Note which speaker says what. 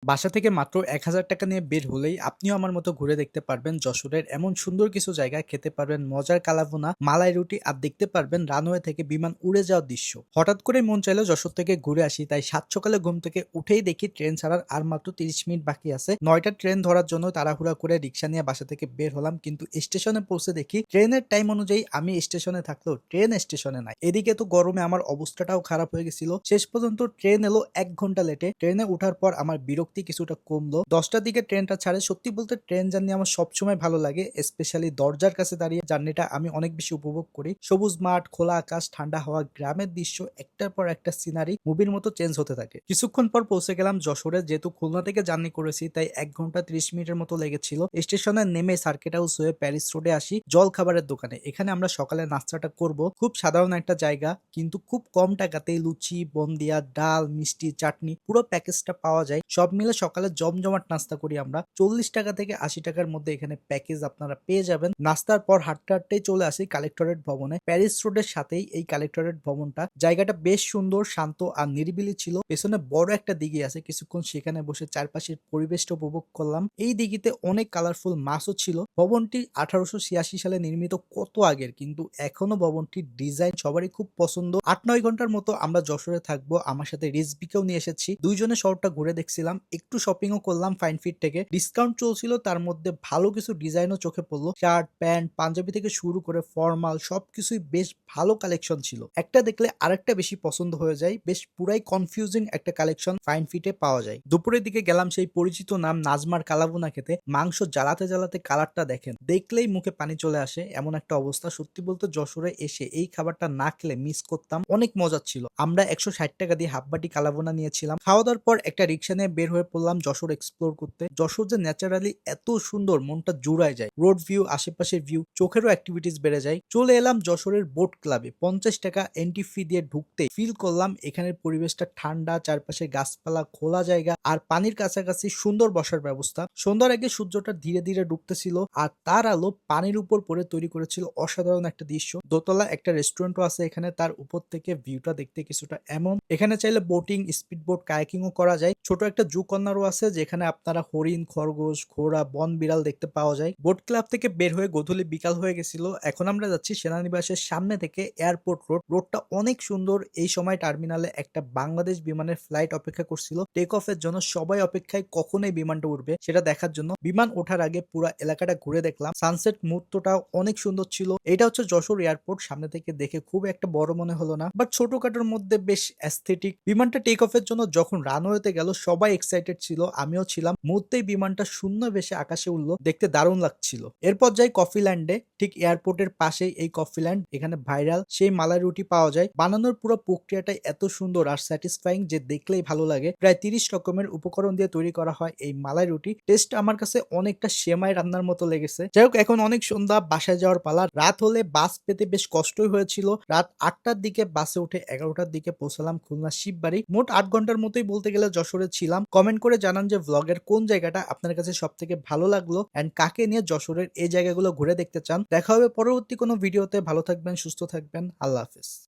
Speaker 1: বাসা থেকে মাত্র ১,০০০ টাকা নিয়ে বের হলেই আপনিও আমার মতো ঘুরে দেখতে পারবেন যশোরের এমন সুন্দর কিছু জায়গা, খেতে পারবেন মজার কালাভুনা, মালাই রুটি আর দেখতে পারবেন রানওয়ে থেকে বিমান উড়ে যাওয়ার দৃশ্য। হঠাৎ করে মন চাইলো যশোর থেকে ঘুরে আসি, তাই সাত সকালে ঘুম থেকে উঠেই দেখি ট্রেন ছাড়ার আর মাত্র ৩০ মিনিট বাকি আছে। ৯টার ট্রেন ধরার জন্য তাড়াহুড়া করে রিক্সা নিয়ে বাসা থেকে বের হলাম, কিন্তু স্টেশনে পৌঁছে দেখি ট্রেনের টাইম অনুযায়ী আমি স্টেশনে থাকলেও ট্রেন স্টেশনে নাই। এদিকে তো গরমে আমার অবস্থাটাও খারাপ হয়ে গেছিল। শেষ পর্যন্ত ট্রেন এলো ১ ঘন্টা লেটে। ট্রেনে ওঠার পর আমার বিরক্তি কিছুটা কমলো। ১০টার দিকে ট্রেনটা ছাড়ে। সত্যি বলতে ট্রেন জার্নি আমার সবসময় ভালো লাগে, স্পেশালি দরজার কাছে দাঁড়িয়ে জার্নিটা আমি অনেক বেশি উপভোগ করি। সবুজ মাঠ, খোলা আকাশ, ঠান্ডা হাওয়া, গ্রামের দৃশ্য, একটার পর একটা সিনারি মুভির মতো চেঞ্জ হতে থাকে। কিছুক্ষণ পর পৌঁছে গেলাম যশোরে। যেহেতু খুলনা থেকে জার্নি করেছি, তাই ১ ঘন্টা ৩০ মিনিটের মতো লেগেছিল। স্টেশনে নেমে সার্কিট হাউস হয়ে প্যারিস রোডে আসি জল খাবারের দোকানে। এখানে আমরা সকালে নাস্তাটা করব। খুব সাধারণ একটা জায়গা, কিন্তু খুব কম টাকাতেই লুচি, বন্দিয়া, ডাল, মিষ্টি, চাটনি পুরো প্যাকেজটা পাওয়া যায়। সব মিলে সকালে জমজমাট নাস্তা করি আমরা। ৪০ টাকা থেকে ৮০ টাকার মধ্যে এখানে প্যাকেজ আপনারা পেয়ে যাবেন। নাস্তার পর হাঁটতে হাঁটতেই চলে আসি কালেক্টরেট ভবনে। প্যারিস রোডের সাথেই এই কালেক্টরেট ভবনটা। জায়গাটা বেশ সুন্দর, শান্ত আর নিরিবিলি ছিল। পেছনে বড় একটা দিঘি আছে। কিছুক্ষণ সেখানে বসে চারপাশের পরিবেশটা উপভোগ করলাম। এই দিঘিতে অনেক কালারফুল মাছও ছিল। ভবনটি ১৮৮৬ সালে নির্মিত, কত আগের, কিন্তু এখনো ভবনটির ডিজাইন সবারই খুব পছন্দ। ৮-৯ ঘন্টার মতো আমরা যশোরে থাকবো। আমার সাথে রিজবিকেও নিয়ে এসেছি। দুইজনে শহরটা ঘুরে দেখছিলাম, একটু শপিংও করলাম ফাইন ফিট থেকে। ডিসকাউন্ট চলছিল, তার মধ্যে ভালো কিছু ডিজাইনও চোখে পড়লো। শার্ট, প্যান্ট, পাঞ্জাবি থেকে শুরু করে ফর্মাল সবকিছুই বেশ ভালো কালেকশন ছিল। একটা দেখলে আরেকটা বেশি পছন্দ হয়ে যায়। বেশ পুরাই কনফিউজিং একটা কালেকশন ফাইন ফিটে পাওয়া যায়। দুপুরের দিকে গেলাম সেই পরিচিত নাম নাজমার কালাভুনা খেতে। মাংস জ্বালাতে জ্বালাতে কালারটা দেখেন, দেখলেই মুখে পানি চলে আসে, এমন একটা অবস্থা। সত্যি বলতে যশোরে এসে এই খাবারটা না খেলে মিস করতাম। অনেক মজার ছিল। আমরা ১৬০ টাকা দিয়ে হাফ বাটি কালাভুনা নিয়েছিলাম। খাওয়া দাওয়ার পর একটা রিক্সা নিয়ে বের হয়ে পড়লাম যশোর এক্সপ্লোর করতে। যশোর যে ন্যাচারালি এত সুন্দর, মনটা জুড়ায় যায়। রোড ভিউ, আশেপাশের ভিউ, চোখেরও অ্যাক্টিভিটিস বেড়ে যায়। চলে এলাম যশোরের বোট ক্লাবে। ৫০ টাকা এন্ট্রি ফি দিয়ে ঢুকতে ফিল করলাম এখানের পরিবেশটা ঠান্ডা, চারপাশে গাছপালা, খোলা জায়গা আর পানির কাছাকাছি সুন্দর বসার ব্যবস্থা। সন্ধ্যার আগে সূর্যটা ধীরে ধীরে ডুবতেছিল আর তার আলো পানির উপর পড়ে তৈরি করেছিল অসাধারণ একটা দৃশ্য। দোতলা একটা রেস্টুরেন্টও আছে এখানে, তার উপর থেকে ভিউটা দেখতে কিছুটা এমন। এখানে চাইলে বোটিং, স্পিড বোট, কায়াকিংও করা যায়। ছোট একটা জু কর্নারও আছে, যেখানে আপনারা হরিণ, খরগোশ, ঘোড়া, বন বিড়াল দেখতে পাওয়া যায়। বোট ক্লাব থেকে বের হয়ে গধূলি বিকাল হয়ে গেছিল। এখন আমরা যাচ্ছি সেনানিবাসের সামনে থেকে এয়ারপোর্ট রোড। রোডটা অনেক সুন্দর। এই সময় টার্মিনালে একটা বাংলাদেশ বিমানের ফ্লাইট অপেক্ষা করছিল টেক অফের জন্য। সবাই অপেক্ষায় কখন এই বিমানটা উঠবে সেটা দেখার জন্য। বিমান ওঠার আগে পুরো এলাকাটা ঘুরে দেখলাম। সানসেট মুহূর্তটাও অনেক সুন্দর ছিল। এটা হচ্ছে যশোর এয়ারপোর্ট। সামনে থেকে দেখে খুব একটা বড় মনে হলো না, বাট ছোটখাটোর মধ্যে বেশ অ্যাস্থেটিক। বিমানটা টেক অফের জন্য যখন রানওয়েতে গেল সবাই এক্সাইটেড ছিল, আমিও ছিলাম। মুহূর্তেই বিমানটা শূন্য ভেসে আকাশে উঠলো, দেখতে দারুণ লাগছিল। এরপর যাই কফি ল্যান্ডে। ঠিক এয়ারপোর্টের পাশেই এই কফি ল্যান্ড। এখানে ভাইরাল সেই মালাই রুটি পাওয়া যায়। বানানোর পুরো প্রক্রিয়াটাই এত সুন্দর আর স্যাটিসফাইং যে দেখলেই ভালো লাগে। প্রায় ৩০ রকমের উপকরণ দিয়ে তৈরি করা হয় এই মালাই রুটি। টেস্ট আমার কাছে অনেকটা সেমাই রান্নার মতো লেগেছে। যাই হোক, এখন অনেক সন্ধ্যা, বাসায় যাওয়ার পালা। রাত হলে বাস পেতে বেশ কষ্টই হয়েছিল। রাত ৮টার দিকে বাসে উঠে ১১টার দিকে পৌঁছালাম খুলনা শিববাড়ি। মোট ৮ ঘন্টার মতোই বলতে গেলে যশোরে ছিলাম। কমেন্ট করে জানান যে ভ্লগের কোন জায়গাটা আপনার কাছে সব থেকে ভালো লাগলো এন্ড কাকে নিয়ে যশোরের এই জায়গাগুলো ঘুরে দেখতে চান। দেখা হবে পরবর্তী কোনো ভিডিওতে। ভালো থাকবেন, সুস্থ থাকবেন। আল্লাহ হাফেজ।